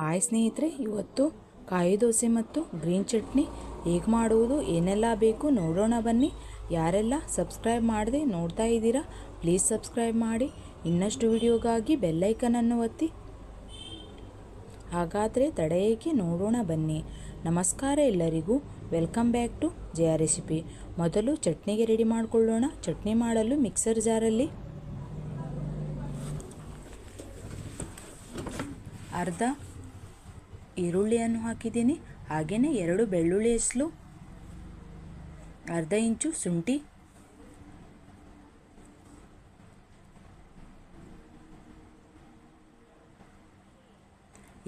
Hi ಸ್ನೇಹಿತರೆ, ಇವತ್ತು ಕಾಯಿ ದೋಸೆ ಮತ್ತು ಗ್ರೀನ್ ಚಟ್ನಿ ಹೇಗೆ ಮಾಡುವುದು, ಏನೆಲ್ಲ ಬೇಕು ನೋಡೋಣ ಬನ್ನಿ. ಯಾರೆಲ್ಲ ಸಬ್ಸ್ಕ್ರೈಬ್ ಮಾಡದೆ ನೋಡ್ತಾ ಇದ್ದೀರಾ ಪ್ಲೀಸ್ ಸಬ್ಸ್ಕ್ರೈಬ್ ಮಾಡಿ. ಇನ್ನಷ್ಟು ವಿಡಿಯೋಗಾಗಿ ಬೆಲ್ಲೈಕನನ್ನು ಒತ್ತಿ. ಹಾಗಾದರೆ ತಡ ಏಕೆ, ನೋಡೋಣ ಬನ್ನಿ. ನಮಸ್ಕಾರ ಎಲ್ಲರಿಗೂ, welcome back to Jaya recipe. ಮೊದಲು ಚಟ್ನಿಗೆ ರೆಡಿ ಮಾಡಿಕೊಳ್ಳೋಣ. ಚಟ್ನಿ ಮಾಡಲು ಮಿಕ್ಸರ್ ಜಾರಲ್ಲಿ ಅರ್ಧ ಈರುಳ್ಳಿಯನ್ನು ಹಾಕಿದ್ದೀನಿ. ಹಾಗೆಯೇ 2 ಬೆಳ್ಳುಳ್ಳಿ ಹೆಸಲು, ಅರ್ಧ ಇಂಚು ಶುಂಠಿ,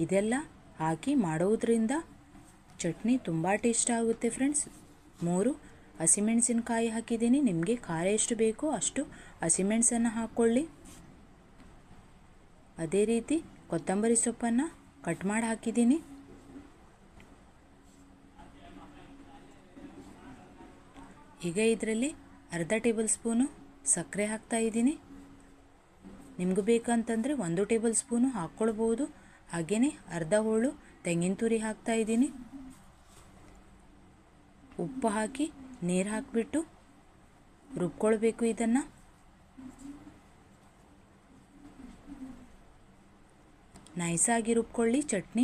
ಇದೆಲ್ಲ ಹಾಕಿ ಮಾಡುವುದರಿಂದ ಚಟ್ನಿ ತುಂಬ ಟೇಸ್ಟ್ ಆಗುತ್ತೆ ಫ್ರೆಂಡ್ಸ್. 3 ಹಸಿಮೆಣಸಿನಕಾಯಿ ಹಾಕಿದ್ದೀನಿ. ನಿಮಗೆ ಖಾರ ಎಷ್ಟು ಬೇಕೋ ಅಷ್ಟು ಹಸಿಮೆಣಸನ್ನು ಹಾಕ್ಕೊಳ್ಳಿ. ಅದೇ ರೀತಿ ಕೊತ್ತಂಬರಿ ಸೊಪ್ಪನ್ನು ಕಟ್ ಮಾಡಿ ಹಾಕಿದ್ದೀನಿ. ಈಗ ಇದರಲ್ಲಿ ಅರ್ಧ ಟೇಬಲ್ ಸ್ಪೂನು ಸಕ್ಕರೆ ಹಾಕ್ತಾ ಇದ್ದೀನಿ. ನಿಮಗೂ ಬೇಕಂತಂದರೆ 1 ಟೇಬಲ್ ಸ್ಪೂನು ಹಾಕ್ಕೊಳ್ಬೋದು. ಹಾಗೆಯೇ ಅರ್ಧ ಹೋಳು ತೆಂಗಿನ ತುರಿ ಹಾಕ್ತಾ ಇದ್ದೀನಿ. ಉಪ್ಪು ಹಾಕಿ ನೀರು ಹಾಕಿಬಿಟ್ಟು ರುಬ್ಕೊಳ್ಬೇಕು. ಇದನ್ನು ನೈಸಾಗಿ ರುಬ್ಕೊಳ್ಳಿ. ಚಟ್ನಿ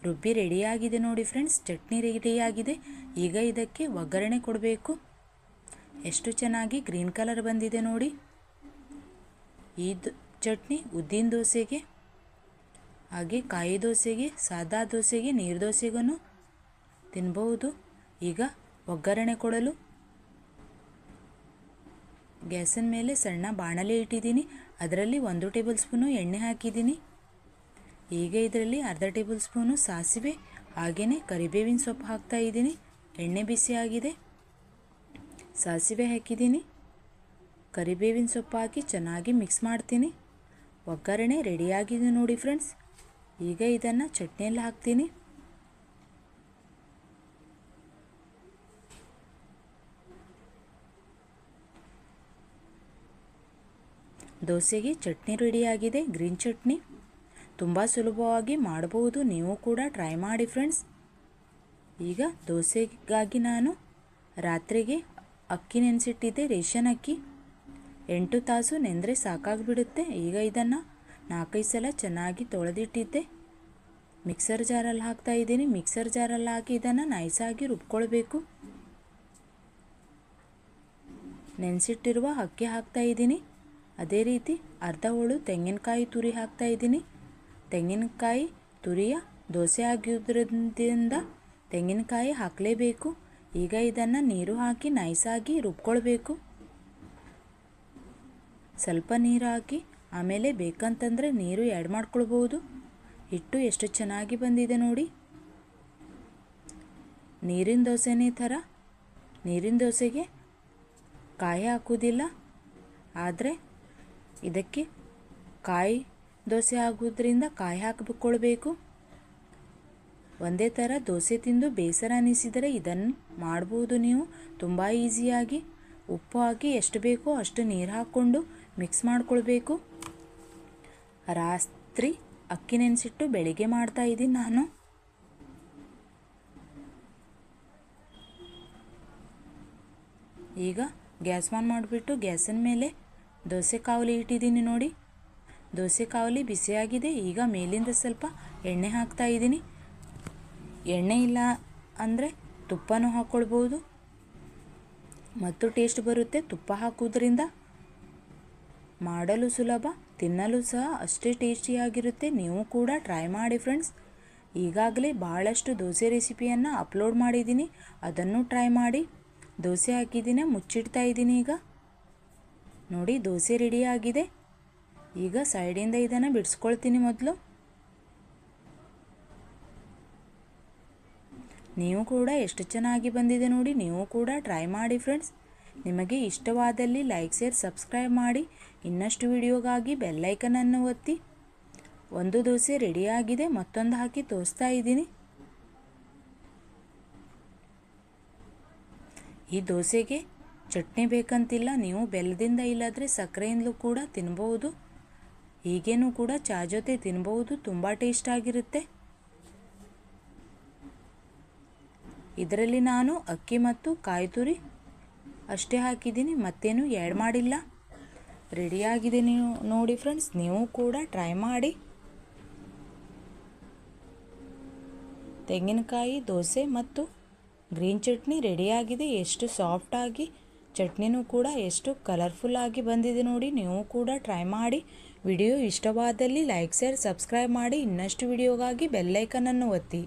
ರುಬ್ಬಿ ರೆಡಿಯಾಗಿದೆ ನೋಡಿ ಫ್ರೆಂಡ್ಸ್. ಚಟ್ನಿ ರೆಡಿಯಾಗಿದೆ. ಈಗ ಇದಕ್ಕೆ ಒಗ್ಗರಣೆ ಕೊಡಬೇಕು. ಎಷ್ಟು ಚೆನ್ನಾಗಿ ಗ್ರೀನ್ ಕಲರ್ ಬಂದಿದೆ ನೋಡಿ. ಈ ಚಟ್ನಿ ಉದ್ದಿನ ದೋಸೆಗೆ, ಹಾಗೆ ಕಾಯಿ ದೋಸೆಗೆ, ಸಾದಾ ದೋಸೆಗೆ, ನೀರು ದೋಸೆಗೂ ತಿನ್ಬಹುದು. ಈಗ ಒಗ್ಗರಣೆ ಕೊಡಲು ಗ್ಯಾಸಿನ ಮೇಲೆ ಸಣ್ಣ ಬಾಣಲೆ ಇಟ್ಟಿದ್ದೀನಿ. ಅದರಲ್ಲಿ 1 ಟೇಬಲ್ ಸ್ಪೂನು ಎಣ್ಣೆ ಹಾಕಿದ್ದೀನಿ. ಈಗ ಇದರಲ್ಲಿ ಅರ್ಧ ಟೇಬಲ್ ಸ್ಪೂನು ಸಾಸಿವೆ, ಹಾಗೆಯೇ ಕರಿಬೇವಿನ ಸೊಪ್ಪು ಹಾಕ್ತಾ ಇದ್ದೀನಿ. ಎಣ್ಣೆ ಬಿಸಿಯಾಗಿದೆ. ಸಾಸಿವೆ ಹಾಕಿದ್ದೀನಿ. ಕರಿಬೇವಿನ ಸೊಪ್ಪು ಹಾಕಿ ಚೆನ್ನಾಗಿ ಮಿಕ್ಸ್ ಮಾಡ್ತೀನಿ. ಒಗ್ಗರಣೆ ರೆಡಿಯಾಗಿದೆ ನೋಡಿ ಫ್ರೆಂಡ್ಸ್. ಈಗ ಇದನ್ನು ಚಟ್ನಿಯಲ್ಲಿ ಹಾಕ್ತೀನಿ. ದೋಸೆಗೆ ಚಟ್ನಿ ರೆಡಿಯಾಗಿದೆ. ಗ್ರೀನ್ ಚಟ್ನಿ ತುಂಬ ಸುಲಭವಾಗಿ ಮಾಡಬಹುದು. ನೀವು ಕೂಡ ಟ್ರೈ ಮಾಡಿ ಫ್ರೆಂಡ್ಸ್. ಈಗ ದೋಸೆಗಾಗಿ ನಾನು ರಾತ್ರಿಗೆ ಅಕ್ಕಿ ನೆನೆಸಿಟ್ಟಿದ್ದೆ, ರೇಷನ್ ಅಕ್ಕಿ. 8 ತಾಸು ನೆಂದರೆ ಸಾಕಾಗಿಬಿಡುತ್ತೆ. ಈಗ ಇದನ್ನು 4-5 ಸಲ ಚೆನ್ನಾಗಿ ತೊಳೆದಿಟ್ಟಿದ್ದೆ. ಮಿಕ್ಸರ್ ಜಾರಲ್ಲಿ ಹಾಕ್ತಾ ಇದ್ದೀನಿ. ಮಿಕ್ಸರ್ ಜಾರಲ್ಲಿ ಹಾಕಿ ಇದನ್ನು ನೈಸಾಗಿ ರುಬ್ಕೊಳ್ಬೇಕು. ನೆನೆಸಿಟ್ಟಿರುವ ಅಕ್ಕಿ ಹಾಕ್ತಾ ಇದ್ದೀನಿ. ಅದೇ ರೀತಿ ಅರ್ಧ ಹೋಳು ತೆಂಗಿನಕಾಯಿ ತುರಿ ಹಾಕ್ತಾ ಇದ್ದೀನಿ. ತೆಂಗಿನಕಾಯಿ ತುರಿಯ ದೋಸೆ ಆಗಿರೋದ್ರಿಂದ ತೆಂಗಿನಕಾಯಿ ಹಾಕಲೇಬೇಕು. ಈಗ ಇದನ್ನು ನೀರು ಹಾಕಿ ನೈಸಾಗಿ ರುಬ್ಕೊಳ್ಬೇಕು. ಸ್ವಲ್ಪ ನೀರು ಹಾಕಿ ಆಮೇಲೆ ಬೇಕಂತಂದರೆ ನೀರು ಆ್ಯಡ್ ಮಾಡ್ಕೊಳ್ಬೋದು. ಹಿಟ್ಟು ಎಷ್ಟು ಚೆನ್ನಾಗಿ ಬಂದಿದೆ ನೋಡಿ. ನೀರಿನ ದೋಸೆನೇ ಥರ. ನೀರಿನ ದೋಸೆಗೆ ಕಾಯಿ ಹಾಕೋದಿಲ್ಲ, ಆದರೆ ಇದಕ್ಕೆ ಕಾಯಿ ದೋಸೆ ಆಗೋದ್ರಿಂದ ಕಾಯಿ ಹಾಕಿಕೊಳ್ಬೇಕು. ಒಂದೇ ಥರ ದೋಸೆ ತಿಂದು ಬೇಸರ ಅನ್ನಿಸಿದರೆ ಇದನ್ನು ಮಾಡ್ಬೋದು ನೀವು ತುಂಬ ಈಸಿಯಾಗಿ. ಉಪ್ಪು ಹಾಕಿ ಎಷ್ಟು ಬೇಕೋ ಅಷ್ಟು ನೀರು ಹಾಕ್ಕೊಂಡು ಮಿಕ್ಸ್ ಮಾಡ್ಕೊಳ್ಬೇಕು. ರಾತ್ರಿ ಅಕ್ಕಿ ನೆನೆಸಿಟ್ಟು ಬೆಳಿಗ್ಗೆ ಮಾಡ್ತಾ ಇದ್ದೀನಿ ನಾನು. ಈಗ ಗ್ಯಾಸ್ ಆನ್ ಮಾಡಿಬಿಟ್ಟು ಗ್ಯಾಸಿನ ಮೇಲೆ ದೋಸೆ ಕಾವಲಿ ಇಟ್ಟಿದ್ದೀನಿ ನೋಡಿ. ದೋಸೆ ಕಾವಲಿ ಬಿಸಿಯಾಗಿದೆ. ಈಗ ಮೇಲಿಂದ ಸ್ವಲ್ಪ ಎಣ್ಣೆ ಹಾಕ್ತಾ ಇದ್ದೀನಿ. ಎಣ್ಣೆ ಇಲ್ಲ ಅಂದರೆ ತುಪ್ಪನೂ ಹಾಕ್ಕೊಳ್ಬೋದು ಮತ್ತು ಟೇಸ್ಟ್ ಬರುತ್ತೆ. ತುಪ್ಪ ಹಾಕೋದ್ರಿಂದ ಮಾಡಲು ಸುಲಭ, ತಿನ್ನಲು ಸಹ ಅಷ್ಟೇ ಟೇಸ್ಟಿಯಾಗಿರುತ್ತೆ. ನೀವು ಕೂಡ ಟ್ರೈ ಮಾಡಿ ಫ್ರೆಂಡ್ಸ್. ಈಗಾಗಲೇ ಭಾಳಷ್ಟು ದೋಸೆ ರೆಸಿಪಿಯನ್ನು ಅಪ್ಲೋಡ್ ಮಾಡಿದ್ದೀನಿ, ಅದನ್ನು ಟ್ರೈ ಮಾಡಿ. ದೋಸೆ ಹಾಕಿದ್ದೀನಿ, ಮುಚ್ಚಿಡ್ತಾ ಇದ್ದೀನಿ. ಈಗ ನೋಡಿ ದೋಸೆ ರೆಡಿಯಾಗಿದೆ. ಈಗ ಸೈಡಿಂದ ಇದನ್ನು ಬಿಡಿಸ್ಕೊಳ್ತೀನಿ ಮೊದಲು. ನೀವು ಕೂಡ ಎಷ್ಟು ಚೆನ್ನಾಗಿ ಬಂದಿದೆ ನೋಡಿ. ನೀವು ಕೂಡ ಟ್ರೈ ಮಾಡಿ ಫ್ರೆಂಡ್ಸ್. ನಿಮಗೆ ಇಷ್ಟವಾದಲ್ಲಿ ಲೈಕ್, ಶೇರ್, ಸಬ್ಸ್ಕ್ರೈಬ್ ಮಾಡಿ. ಇನ್ನಷ್ಟು ವಿಡಿಯೋಗಾಗಿ ಬೆಲ್ಲೈಕನನ್ನು ಒತ್ತಿ. ಒಂದು ದೋಸೆ ರೆಡಿಯಾಗಿದೆ. ಮತ್ತೊಂದು ಹಾಕಿ ತೋರಿಸ್ತಾ ಇದ್ದೀನಿ. ಈ ದೋಸೆಗೆ ಚಟ್ನಿ ಬೇಕಂತಿಲ್ಲ, ನೀವು ಬೆಲ್ಲದಿಂದ ಇಲ್ಲಾದರೆ ಸಕ್ಕರೆಯಿಂದಲೂ ಕೂಡ ತಿನ್ಬೋದು. ಹೀಗೇನೂ ಕೂಡ ಚಹಾ ಜೊತೆ ತಿನ್ಬಹುದು, ತುಂಬ ಟೇಸ್ಟ್ ಆಗಿರುತ್ತೆ. ಇದರಲ್ಲಿ ನಾನು ಅಕ್ಕಿ ಮತ್ತು ಕಾಯಿ ತುರಿ ಅಷ್ಟೇ ಹಾಕಿದ್ದೀನಿ, ಮತ್ತೇನು ಆ್ಯಡ್ ಮಾಡಿಲ್ಲ. ರೆಡಿಯಾಗಿದೆ ನೀವು ನೋಡಿ ಫ್ರೆಂಡ್ಸ್, ನೀವು ಕೂಡ ಟ್ರೈ ಮಾಡಿ. ತೆಂಗಿನಕಾಯಿ ದೋಸೆ ಮತ್ತು ಗ್ರೀನ್ ಚಟ್ನಿ ರೆಡಿಯಾಗಿದೆ. ಎಷ್ಟು ಸಾಫ್ಟಾಗಿ ಚಟ್ನಿನೂ ಕೂಡ ಎಷ್ಟು ಕಲರ್ಫುಲ್ ಆಗಿ ಬಂದಿದೆ ನೋಡಿ. ನೀವು ಕೂಡ ಟ್ರೈ ಮಾಡಿ. ವಿಡಿಯೋ ಇಷ್ಟವಾದಲ್ಲಿ ಲೈಕ್, ಶೇರ್, ಸಬ್ಸ್ಕ್ರೈಬ್ ಮಾಡಿ. ಇನ್ನಷ್ಟು ವಿಡಿಯೋಗಾಗಿ ಬೆಲ್ಲೈಕನನ್ನು ಒತ್ತಿ.